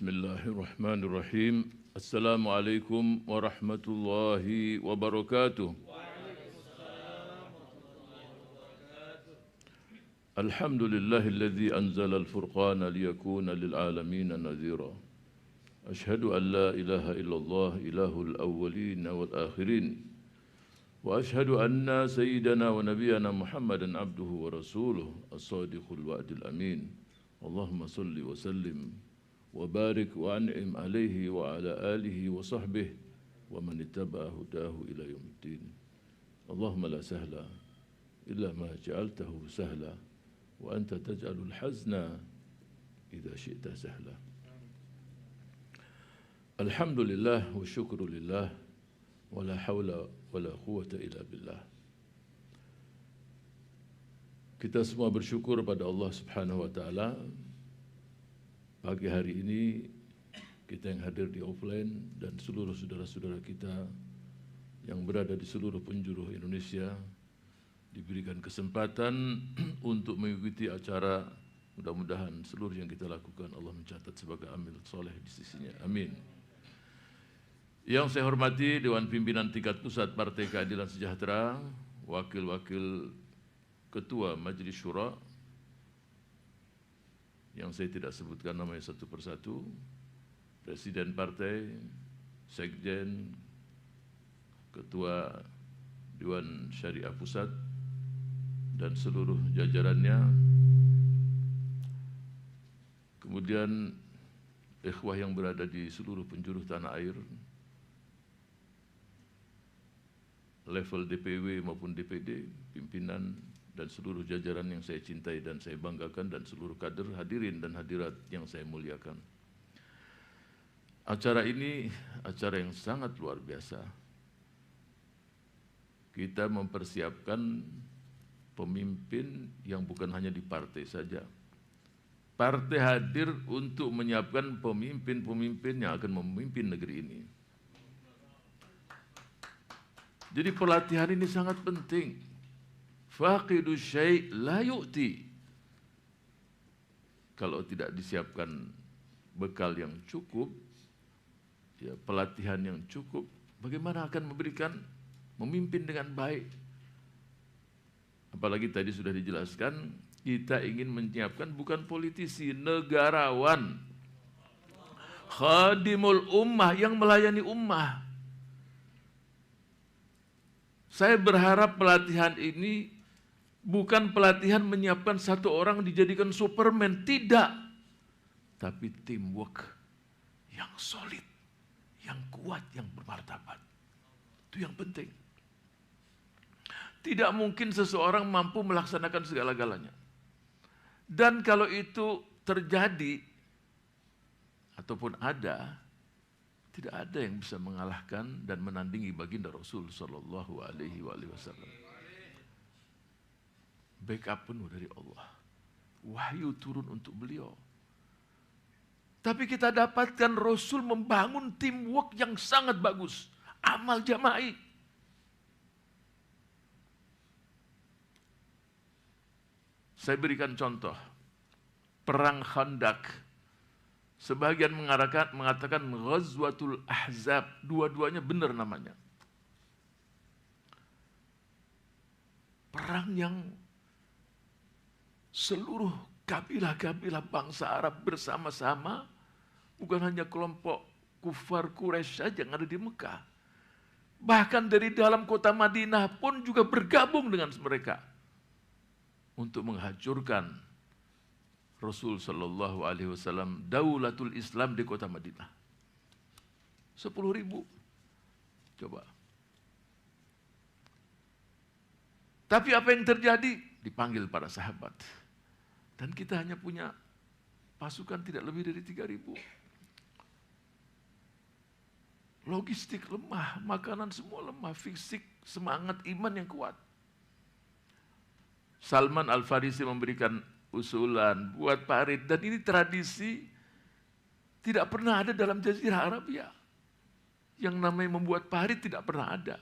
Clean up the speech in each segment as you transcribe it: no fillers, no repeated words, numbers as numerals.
Bismillahirrahmanirrahim. Assalamualaikum warahmatullahi wabarakatuh. Alhamdulillahilladzi anzala al-furqana liyakuna lil'alamina nadhira. Ashhadu an la ilaha illallah ilahul awwalin wal akhirin. Wa ashhadu anna sayyidana wa nabiyyana Muhammadan abduhu wa rasuluh as-sadiqul wa'dil amin. Allahumma salli wa sallim وبارك وأنعم عليه وعلى آله وصحبه ومن اتبع هداه إلى يوم الدين اللهم لا سهل إلا ما جعلته سهلا وأنت تجعل الحزن إذا شئت سهلا الحمد لله والشكر لله ولا حول ولا قوة إلا بالله. Kita semua bersyukur pada Allah Subhanahu wa taala. Pagi hari ini kita yang hadir di offline dan seluruh saudara-saudara kita yang berada di seluruh penjuru Indonesia diberikan kesempatan untuk mengikuti acara. Mudah-mudahan seluruh yang kita lakukan Allah mencatat sebagai amal soleh di sisinya. Amin. Yang saya hormati Dewan Pimpinan Tingkat Pusat Partai Keadilan Sejahtera, Wakil-Wakil Ketua Majelis Syura, yang saya tidak sebutkan namanya satu persatu, Presiden Partai, Sekjen, Ketua Dewan Syariah Pusat, dan seluruh jajarannya. Kemudian ikhwah yang berada di seluruh penjuru tanah air, level DPW maupun DPD, pimpinan, dan seluruh jajaran yang saya cintai dan saya banggakan, dan seluruh kader hadirin dan hadirat yang saya muliakan. Acara ini acara yang sangat luar biasa. Kita mempersiapkan pemimpin yang bukan hanya di partai saja. Partai hadir untuk menyiapkan pemimpin-pemimpin yang akan memimpin negeri ini. Jadi pelatihan ini sangat penting. Faqidu syai' la yu'ti. Kalau tidak disiapkan bekal yang cukup, ya, pelatihan yang cukup, bagaimana akan memberikan memimpin dengan baik? Apalagi tadi sudah dijelaskan, kita ingin menyiapkan bukan politisi, negarawan, khadimul ummah, yang melayani ummah. Saya berharap pelatihan ini bukan pelatihan menyiapkan satu orang dijadikan Superman, tidak. Tapi teamwork yang solid, yang kuat, yang bermartabat. Itu yang penting. Tidak mungkin seseorang mampu melaksanakan segala-galanya. Dan kalau itu terjadi, ataupun ada, tidak ada yang bisa mengalahkan dan menandingi baginda Rasul Sallallahu Alaihi Wasallam. Backup penuh dari Allah. Wahyu turun untuk beliau. Tapi kita dapatkan Rasul membangun teamwork yang sangat bagus. Amal jama'i. Saya berikan contoh. Perang Khandaq. Sebagian mengatakan Ghazwatul Ahzab. Dua-duanya benar namanya. Perang yang seluruh kabilah-kabilah bangsa Arab bersama-sama, bukan hanya kelompok kufar Quraisy saja yang ada di Mekah. Bahkan dari dalam kota Madinah pun juga bergabung dengan mereka untuk menghancurkan Rasul Sallallahu Alaihi Wasallam, Daulatul Islam di kota Madinah. 10.000. Coba. Tapi apa yang terjadi? Dipanggil para sahabat. Dan kita hanya punya pasukan tidak lebih dari 3.000. Logistik lemah, makanan semua lemah, fisik, semangat, iman yang kuat. Salman Al-Farisi memberikan usulan buat parit, dan ini tradisi tidak pernah ada dalam Jazirah Arabia. Yang namanya membuat parit tidak pernah ada.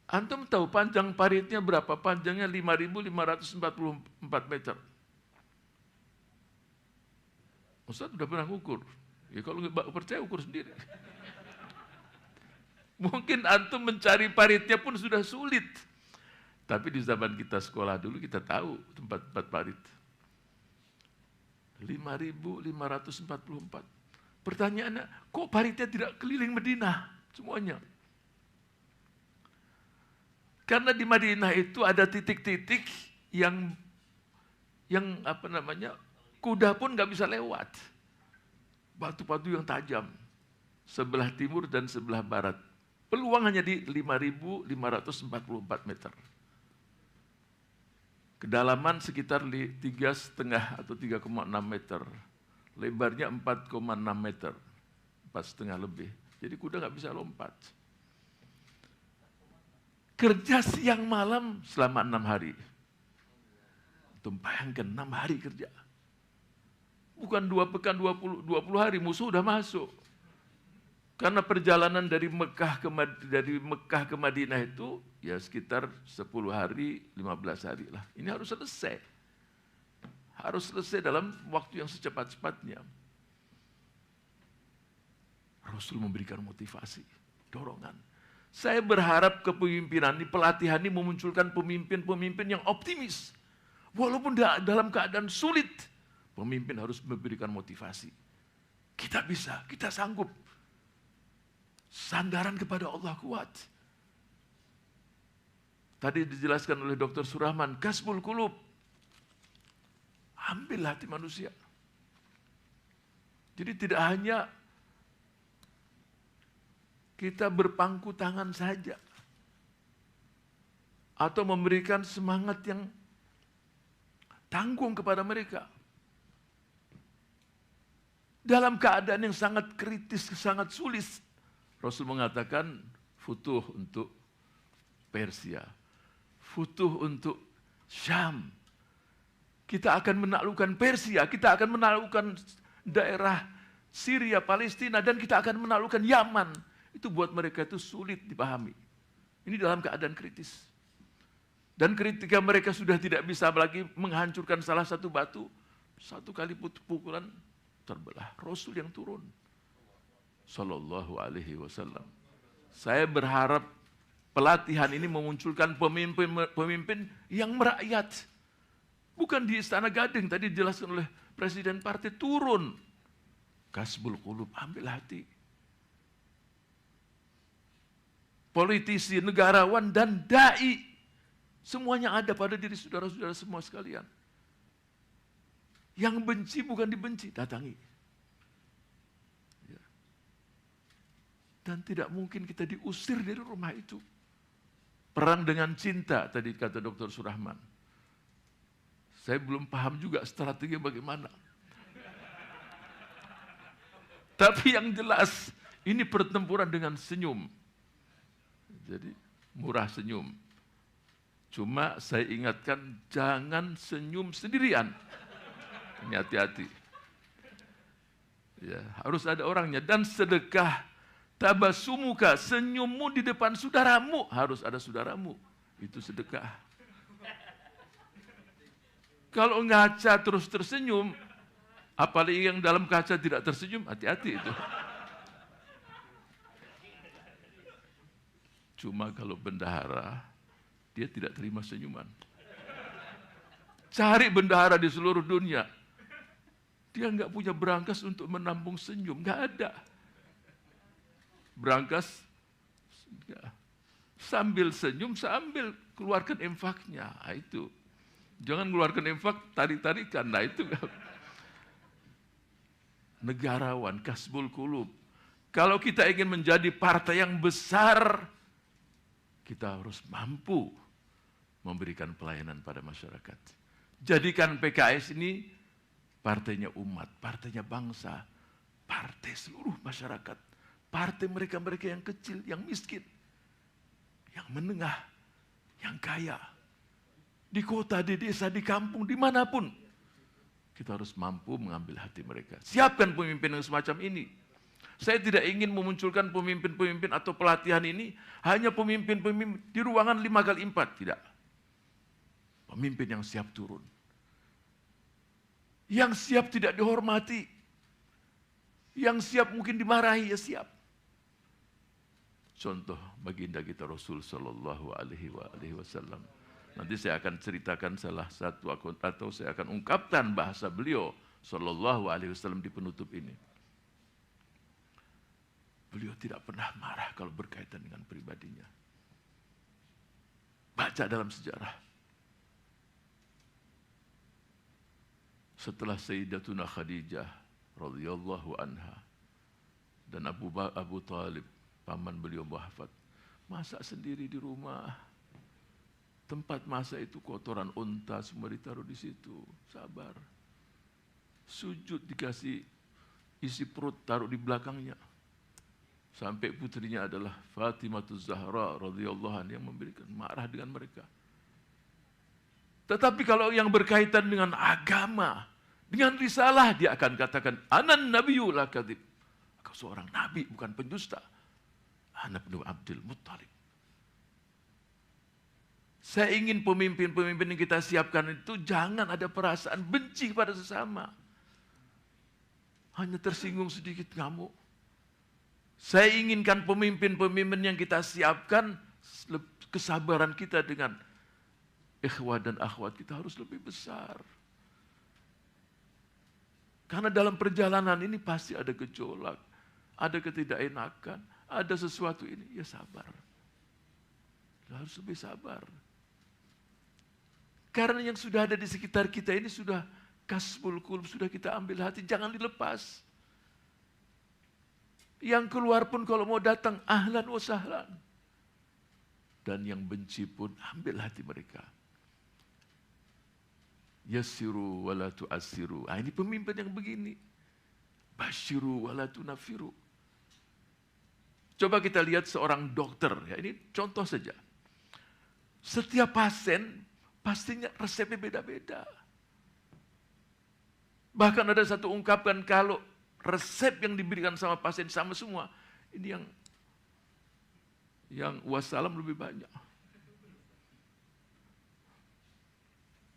Antum tahu panjang paritnya berapa? Panjangnya 5.544 meter. Ustaz udah pernah ngukur. Ya kalau nggak percaya ukur sendiri. Mungkin antum mencari paritnya pun sudah sulit. Tapi di zaman kita sekolah dulu kita tahu tempat-tempat parit. 5.544. Pertanyaannya, kok paritnya tidak keliling Madinah semuanya? Karena di Madinah itu ada titik-titik yang kuda pun nggak bisa lewat. Batu-batu yang tajam, sebelah timur dan sebelah barat. Peluang hanya di 5.544 meter. Kedalaman sekitar 3,5 atau 3,6 meter. Lebarnya 4,6 meter. 4,5 lebih. Jadi kuda nggak bisa lompat. Kerja siang malam selama 6 hari. Bayangkan 6 hari kerja. Bukan 2 pekan, 20 hari musuh udah masuk. Karena perjalanan dari Mekah ke Madinah itu ya sekitar 10 hari, 15 hari lah. Ini harus selesai. Harus selesai dalam waktu yang secepat-cepatnya. Rasul memberikan motivasi, dorongan. Saya berharap kepemimpinan ini, pelatihan ini memunculkan pemimpin-pemimpin yang optimis. Walaupun dalam keadaan sulit, pemimpin harus memberikan motivasi. Kita bisa, kita sanggup. Sandaran kepada Allah kuat. Tadi dijelaskan oleh Dr. Surahman, kasbul qulub. Ambil hati manusia. Jadi tidak hanya kita berpangku tangan saja. Atau memberikan semangat yang tanggung kepada mereka. Dalam keadaan yang sangat kritis, sangat sulit. Rasul mengatakan futuh untuk Persia, futuh untuk Syam. Kita akan menaklukkan Persia, kita akan menaklukkan daerah Syria, Palestina, dan kita akan menaklukkan Yaman. Itu buat mereka itu sulit dipahami. Ini dalam keadaan kritis. Dan ketika mereka sudah tidak bisa lagi menghancurkan salah satu batu, satu kali pukulan terbelah. Rasul yang turun. Sallallahu alaihi wasallam. Saya berharap pelatihan ini memunculkan pemimpin yang merakyat. Bukan di Istana Gading, tadi dijelaskan oleh Presiden Partai, turun. Kasbul qulub, ambil hati. Politisi, negarawan, dan da'i. Semuanya ada pada diri saudara-saudara semua sekalian. Yang benci bukan dibenci, datangi. Dan tidak mungkin kita diusir dari rumah itu. Perang dengan cinta, tadi kata Dr. Surahman. Saya belum paham juga strategi bagaimana. Tapi yang jelas, ini pertempuran dengan senyum. Jadi murah senyum. Cuma saya ingatkan, jangan senyum sendirian. Ini hati-hati. Ya, harus ada orangnya. Dan sedekah. Tabasumuka, senyummu di depan saudaramu. Harus ada saudaramu. Itu sedekah. Kalau ngaca terus tersenyum, apalagi yang dalam kaca tidak tersenyum, hati-hati itu. Cuma kalau bendahara, dia tidak terima senyuman. Cari bendahara di seluruh dunia. Dia nggak punya berangkas untuk menampung senyum, nggak ada. Berangkas sambil senyum, sambil keluarkan infaknya. Nah, itu. Jangan keluarkan infak, tarik-tarikan. Nah, itu. Negarawan, kasbul qulub. Kalau kita ingin menjadi partai yang besar, kita harus mampu memberikan pelayanan pada masyarakat. Jadikan PKS ini partainya umat, partainya bangsa, partai seluruh masyarakat. Partai mereka-mereka yang kecil, yang miskin, yang menengah, yang kaya. Di kota, di desa, di kampung, dimanapun. Kita harus mampu mengambil hati mereka. Siapkan pemimpin yang semacam ini. Saya tidak ingin memunculkan pemimpin-pemimpin atau pelatihan ini hanya pemimpin-pemimpin di ruangan 5x4. Tidak. Pemimpin yang siap turun. Yang siap tidak dihormati. Yang siap mungkin dimarahi, ya siap. Contoh baginda kita Rasul Sallallahu Alaihi Wasallam. Nanti saya akan ceritakan salah satu atau saya akan ungkapkan bahasa beliau Sallallahu Alaihi Wasallam di penutup ini. Beliau tidak pernah marah kalau berkaitan dengan pribadinya. Baca dalam sejarah. Setelah Sayyidatuna Khadijah radhiyallahu anha dan Abu Talib, paman beliau wafat, masak sendiri di rumah. Tempat masak itu kotoran unta semua ditaruh di situ. Sabar. Sujud dikasih isi perut taruh di belakangnya. Sampai putrinya adalah Fatimatus Zahra radhiyallahu anha yang memberikan, marah dengan mereka. Tetapi kalau yang berkaitan dengan agama, dengan risalah, dia akan katakan, Anan nabiyyu la kadzib. Aku seorang nabi, bukan pendusta. Ana bin Abdul Muttalib. Saya ingin pemimpin-pemimpin yang kita siapkan itu jangan ada perasaan benci pada sesama. Hanya tersinggung sedikit ngamuk. Saya inginkan pemimpin-pemimpin yang kita siapkan, kesabaran kita dengan ikhwah dan akhwat kita harus lebih besar. Karena dalam perjalanan ini pasti ada gejolak, ada ketidakenakan, ada sesuatu ini, ya sabar. Harus lebih sabar. Karena yang sudah ada di sekitar kita ini sudah kasbul qulub, sudah kita ambil hati, jangan dilepas. Yang keluar pun kalau mau datang, ahlan wa sahlan. Dan yang benci pun ambil hati mereka. Yassiru wa la tu'assiru. Ini pemimpin yang begini. Basyiru wa la tunafiru. Coba kita lihat seorang dokter, ya ini contoh saja. Setiap pasien pastinya resepnya beda-beda. Bahkan ada satu ungkapan kalau resep yang diberikan sama pasien sama semua, ini yang wassalam lebih banyak.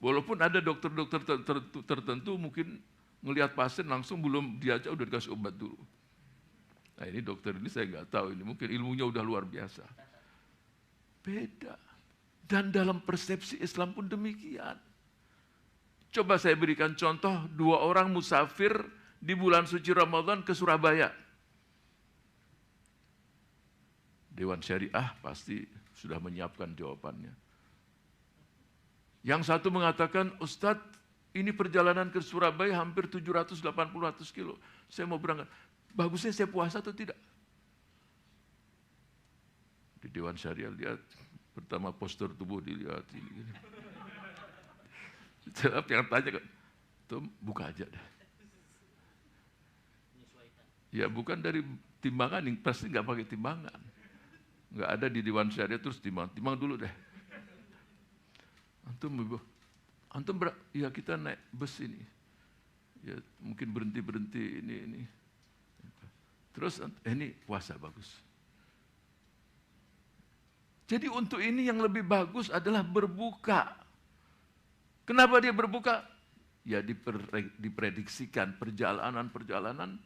Walaupun ada dokter-dokter tertentu mungkin ngelihat pasien langsung belum diajak udah dikasih obat dulu. Nah ini dokter ini saya nggak tahu, ini mungkin ilmunya udah luar biasa. Beda. Dan dalam persepsi Islam pun demikian. Coba saya berikan contoh, 2 orang musafir di bulan suci Ramadan ke Surabaya. Dewan Syariah pasti sudah menyiapkan jawabannya. Yang satu mengatakan, Ustadz, ini perjalanan ke Surabaya hampir 780 kilo. Saya mau berangkat. Bagusnya saya puasa atau tidak? Di Dewan Syariah lihat, pertama postur tubuh dilihat. Setelah yang tanya, tuh buka aja deh. Ya bukan dari timbangan, pasti nggak pakai timbangan. Nggak ada di Dewan Syariah terus timbang dulu deh. Antum ya kita naik bus ini, ya mungkin berhenti ini. Terus ini puasa bagus. Jadi untuk ini yang lebih bagus adalah berbuka. Kenapa dia berbuka? Ya diprediksikan perjalanan.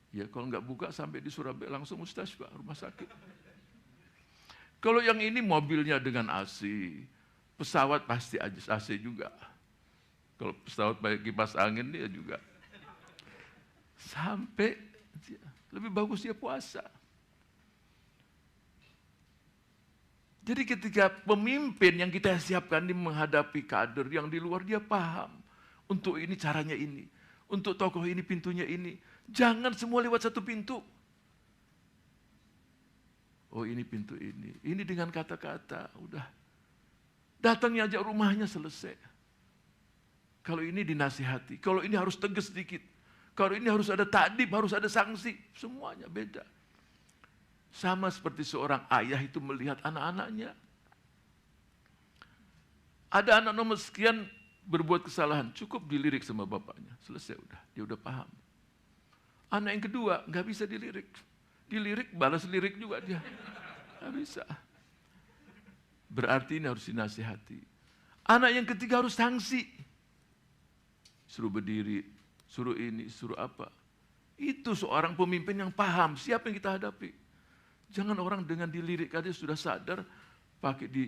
Ya kalau nggak buka sampai di Surabaya langsung mustasfa, rumah sakit. Kalau yang ini mobilnya dengan AC, pesawat pasti AC juga. Kalau pesawat pakai kipas angin dia juga. Sampai lebih bagus dia puasa. Jadi ketika pemimpin yang kita siapkan ini menghadapi kader yang di luar, dia paham. Untuk ini caranya ini. Untuk tokoh ini pintunya ini. Jangan semua lewat satu pintu. Oh ini pintu ini. Ini dengan kata-kata. Udah. Datangnya aja rumahnya selesai. Kalau ini dinasihati. Kalau ini harus tegas sedikit. Kalau ini harus ada ta'dib, harus ada sanksi. Semuanya beda. Sama seperti seorang ayah itu melihat anak-anaknya. Ada anak nomor sekian berbuat kesalahan. Cukup dilirik sama bapaknya. Selesai udah. Dia udah paham. Anak yang kedua nggak bisa dilirik. Dilirik, balas lirik juga dia. Nggak bisa. Berarti ini harus dinasihati. Anak yang ketiga harus sanksi. Suruh berdiri, suruh ini, suruh apa. Itu seorang pemimpin yang paham siapa yang kita hadapi. Jangan orang dengan dilirik aja sudah sadar, pakai di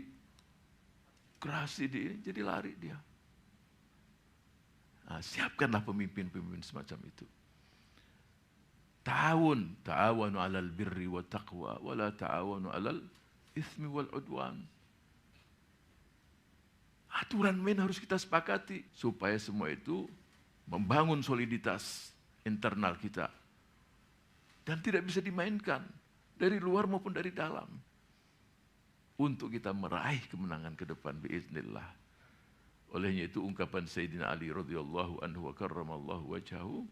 kerasi jadi lari dia. Nah, siapkanlah pemimpin-pemimpin semacam itu. Ta'awanu 'alal birri wa taqwa wa la ta'awanu 'alal itsmi wal 'udwan. Aturan main harus kita sepakati supaya semua itu membangun soliditas internal kita dan tidak bisa dimainkan dari luar maupun dari dalam untuk kita meraih kemenangan ke depan biiznillah. Olehnya itu ungkapan Sayyidina Ali radhiyallahu anhu wa karramallahu wajhahu,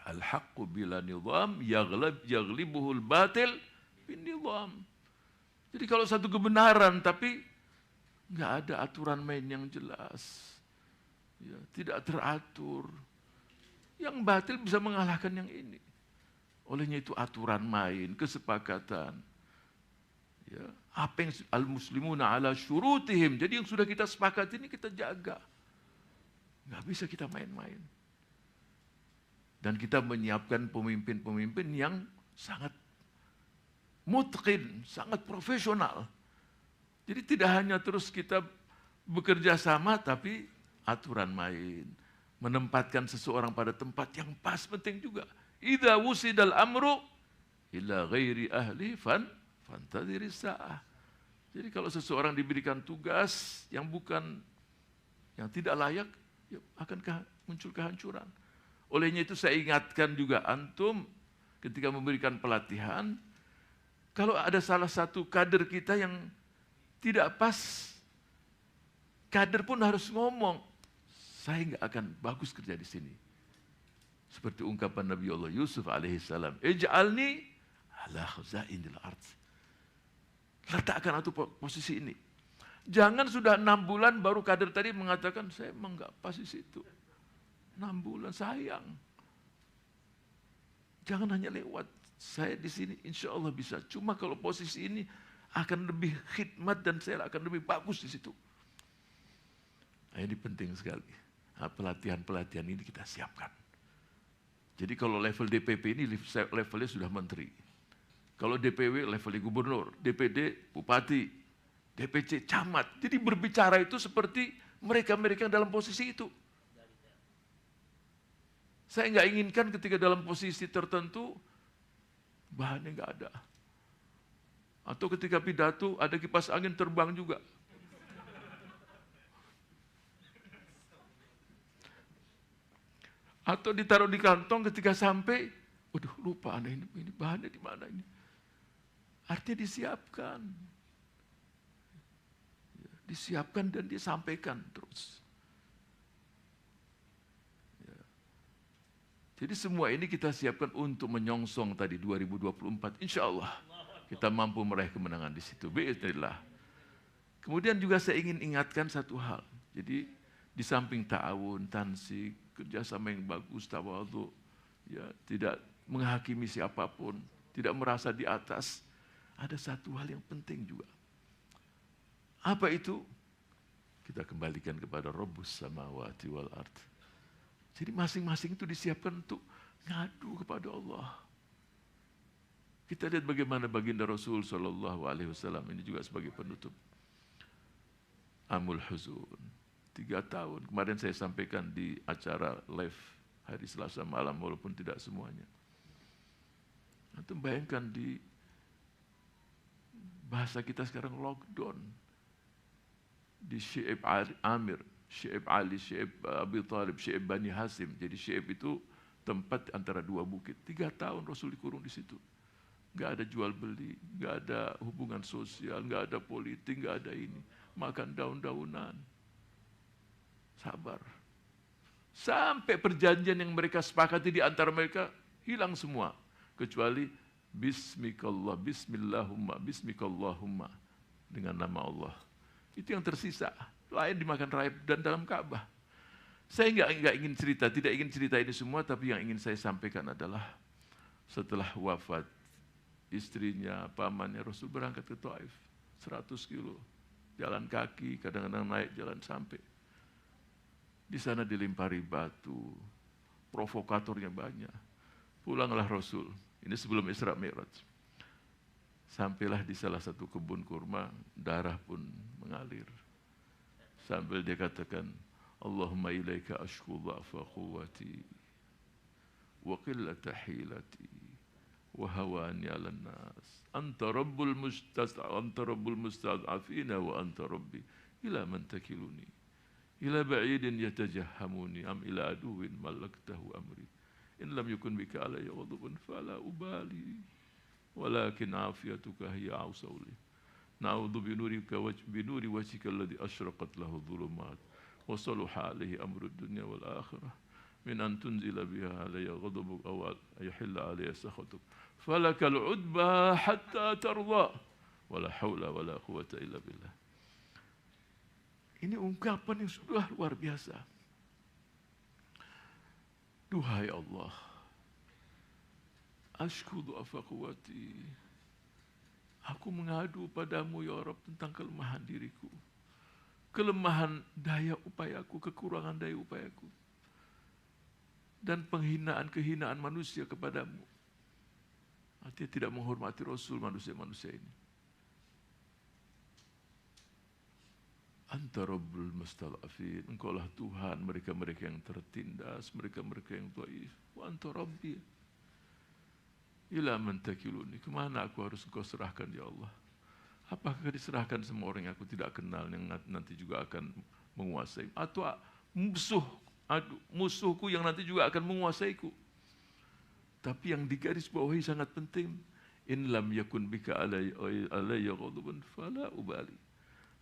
al-haqqu bila nizam yaghlibuhul batil bin nizam. Jadi kalau satu kebenaran tapi nggak ada aturan main yang jelas, ya, tidak teratur, yang batil bisa mengalahkan yang ini. Olehnya itu aturan main, kesepakatan. Ya, apa yang al-muslimuna ala syurutihim. Jadi yang sudah kita sepakati ini kita jaga. Nggak bisa kita main-main. Dan kita menyiapkan pemimpin-pemimpin yang sangat mutqin, sangat profesional. Jadi tidak hanya terus kita bekerja sama, tapi aturan main. Menempatkan seseorang pada tempat yang pas penting juga. Idza wusidal amru ila ghairi ahli fantadhiri sa'ah. Jadi kalau seseorang diberikan tugas yang tidak layak, ya akan muncul kehancuran. Olehnya itu saya ingatkan juga antum ketika memberikan pelatihan, kalau ada salah satu kader kita yang tidak pas, kader pun harus ngomong, saya nggak akan bagus kerja di sini. Seperti ungkapan Nabi Allah Yusuf alaihissalam, ij'alni ala khazainil ard. Letakkan aku posisi ini. Jangan sudah 6 bulan baru kader tadi mengatakan, saya emang nggak pas di situ. 6 bulan, sayang. Jangan hanya lewat, saya di sini insya Allah bisa. Cuma kalau posisi ini akan lebih khidmat dan saya akan lebih bagus di situ. Nah, ini penting sekali. Nah, pelatihan-pelatihan ini kita siapkan. Jadi kalau level DPP ini levelnya sudah menteri. Kalau DPW levelnya gubernur, DPD bupati, DPC camat. Jadi berbicara itu seperti mereka-mereka yang dalam posisi itu. Saya nggak inginkan ketika dalam posisi tertentu bahannya nggak ada. Atau ketika pidato ada kipas angin terbang juga. Atau ditaruh di kantong ketika sampai, waduh lupa ini bahannya di mana ini. Artinya disiapkan. Disiapkan dan disampaikan terus. Ya. Jadi semua ini kita siapkan untuk menyongsong tadi 2024. Insya Allah kita mampu meraih kemenangan di situ. Biiznillah. Kemudian juga saya ingin ingatkan satu hal. Jadi di samping ta'awun, tansik, kerjasama yang bagus, tawadhu, ya, tidak menghakimi siapapun, tidak merasa di atas, ada satu hal yang penting juga. Apa itu? Kita kembalikan kepada Rabbus samawati wal ard. Jadi masing-masing itu disiapkan untuk ngadu kepada Allah. Kita lihat bagaimana baginda Rasul Shallallahu Alaihi Wasallam ini juga sebagai penutup. Amul Huzun, 3 tahun. Kemarin saya sampaikan di acara live hari Selasa malam, walaupun tidak semuanya. Antum bayangkan di bahasa kita sekarang lockdown. Di Syi'ib Amir, Syi'ib Ali, Syi'ib Abi Thalib, Syi'ib Bani Hasim. Jadi Syi'ib itu tempat antara 2 bukit. 3 tahun Rasul dikurung di situ. Nggak ada jual beli, nggak ada hubungan sosial, nggak ada politik, nggak ada ini. Makan daun-daunan. Sabar. Sampai perjanjian yang mereka sepakati di antara mereka hilang semua. Kecuali Bismikallah, Bismillahumma, Bismikallahumma. Dengan nama Allah. Itu yang tersisa. Lain dimakan raib dan dalam Ka'bah. Saya nggak ingin cerita, tidak ingin cerita ini semua, tapi yang ingin saya sampaikan adalah setelah wafat istrinya, pamannya, Rasul berangkat ke Taif, 100 kilo, jalan kaki, kadang-kadang naik jalan sampai. Di sana dilempari batu, provokatornya banyak. Pulanglah Rasul. Ini sebelum Isra Mi'raj. Sampailah di salah satu kebun kurma, darah pun mengalir. Sambil dia katakan, Allahumma ilaika ashku dha'fa quwwati wa qillata hilati wa hawani 'alan nas. Anta rabbul mustad'afina wa anta rabbi. Ila man takiluni? Ila ba'idin yatajahhamuni am ila aduwin malaktahu amri. In lam yakun bika alayya ghadabun fala ubali. Walakin afiyatuka hiya awsawli. Na'udhu binuri wajhika alladhi ashraqat lahu dhulumat wa saluha alaihi amru dunya wal akhirah min an tunzila biha alayya ghadabuk aw yahilla alayya sakhatuk falakal udba hatta tarda wala hawla wala quwwata illa billah. Ini ungkapan yang sudah luar biasa. Duhai Allah, ashku du'afa quwwati, aku mengadu padamu ya Rabb tentang kelemahan diriku, kelemahan daya upayaku, kekurangan daya upayaku, dan kehinaan manusia kepadamu. Artinya tidak menghormati Rasul manusia-manusia ini. Anta Rabbul Mustad'afin, Engkaulah Tuhan mereka-mereka yang tertindas, mereka-mereka yang dhaif. Wa anta Rabbi. Ila man takiluni, kemana aku harus Engkau serahkan ya Allah? Apakah diserahkan semua orang yang aku tidak kenal yang nanti juga akan menguasai, atau musuhku yang nanti juga akan menguasaiku? Tapi yang digaris bawahi sangat penting. In lam yakun bika alayya ghadabun fala ubali.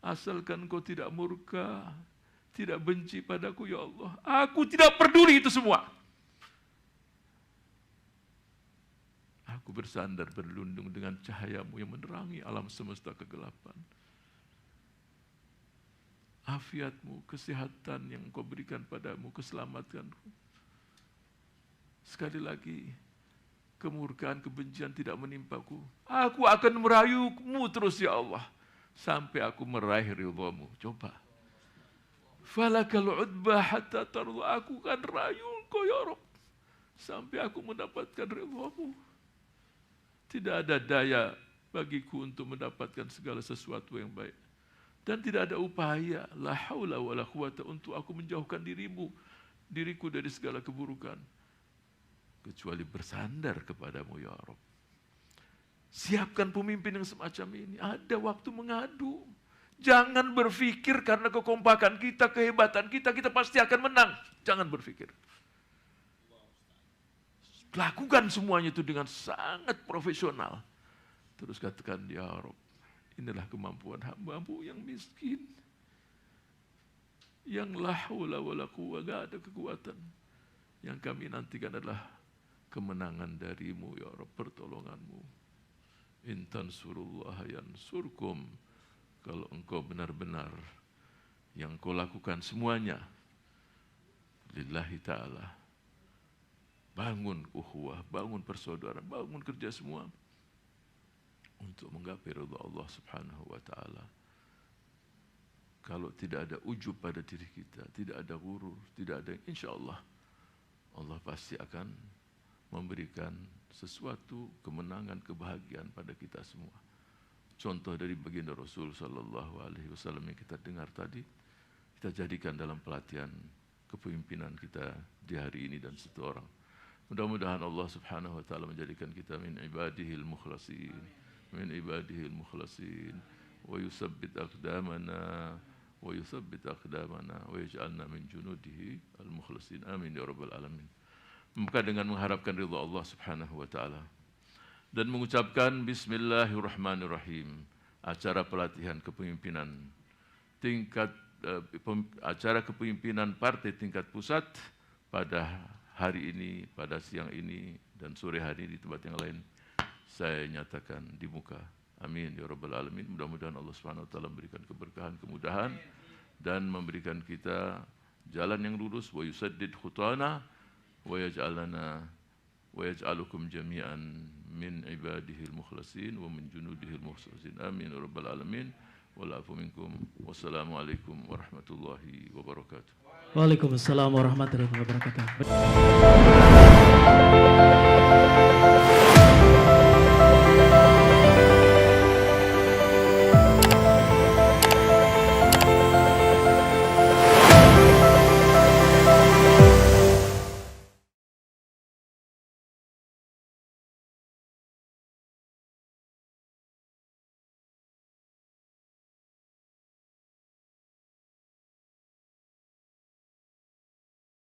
Asalkan Engkau tidak murka, tidak benci padaku ya Allah, aku tidak peduli itu semua. Aku bersandar berlindung dengan cahayamu yang menerangi alam semesta kegelapan. Afiatmu, kesehatan yang Engkau berikan padamu, keselamatanku. Sekali lagi, kemurkaan, kebencian tidak menimpaku. Aku akan merayumu terus ya Allah, sampai aku meraih ridhamu. Coba. Falakal udba hatta tarda, aku akan rayu Engkau ya Rabb sampai aku mendapatkan ridhamu. Tidak ada daya bagiku untuk mendapatkan segala sesuatu yang baik, dan tidak ada upaya, la haula wala quwata, untuk aku menjauhkan diriku dari segala keburukan, kecuali bersandar kepadamu ya Rabb. Siapkan pemimpin yang semacam ini. Ada waktu mengadu. Jangan berpikir karena kekompakan kita, kehebatan kita, kita pasti akan menang. Jangan berpikir. Lakukan semuanya itu dengan sangat profesional. Terus katakan, ya Rabb, inilah kemampuan hamba-Mu yang miskin, yang la haula wala quwwata, gak ada kekuatan. Yang kami nantikan adalah kemenangan dari-Mu ya Rabb, pertolongan-Mu. In tansurullah yansurkum, kalau Engkau benar-benar yang Engkau lakukan semuanya lillahi ta'ala, bangun ukhuwah, bangun persaudaraan, bangun kerja semua untuk menggapai ridha Allah subhanahu wa ta'ala. Kalau tidak ada ujub pada diri kita, tidak ada gurur, tidak ada, insya Allah Allah pasti akan memberikan sesuatu kemenangan, kebahagiaan pada kita semua. Contoh dari baginda Rasul sallallahu alaihi wasallam yang kita dengar tadi, kita jadikan dalam pelatihan kepemimpinan kita di hari ini dan satu orang. Mudah-mudahan Allah subhanahu wa ta'ala menjadikan kita min ibadihil mukhlasin, wa yusabbit aqdamana wa yaj'alna min junudihi al-mukhlasin. Amin ya rabbal alamin. Maka dengan mengharapkan ridha Allah subhanahu wa ta'ala dan mengucapkan bismillahirrahmanirrahim, acara pelatihan kepemimpinan acara kepemimpinan partai tingkat pusat pada hari ini, pada siang ini dan sore hari di tempat yang lain, saya nyatakan dibuka. Amin ya rabbal alamin. Mudah-mudahan Allah subhanahu wa ta'ala memberikan keberkahan, kemudahan dan memberikan kita jalan yang lurus, wa yusaddid khutana wa yaj'alukum jami'an min ibadihil mukhlasin wa min junudihil mukhlisin. Amin ya rabbal alamin. Wa'alafu minkum. Wassalamualaikum warahmatullahi wabarakatuh. Waalaikumsalam warahmatullahi wabarakatuh.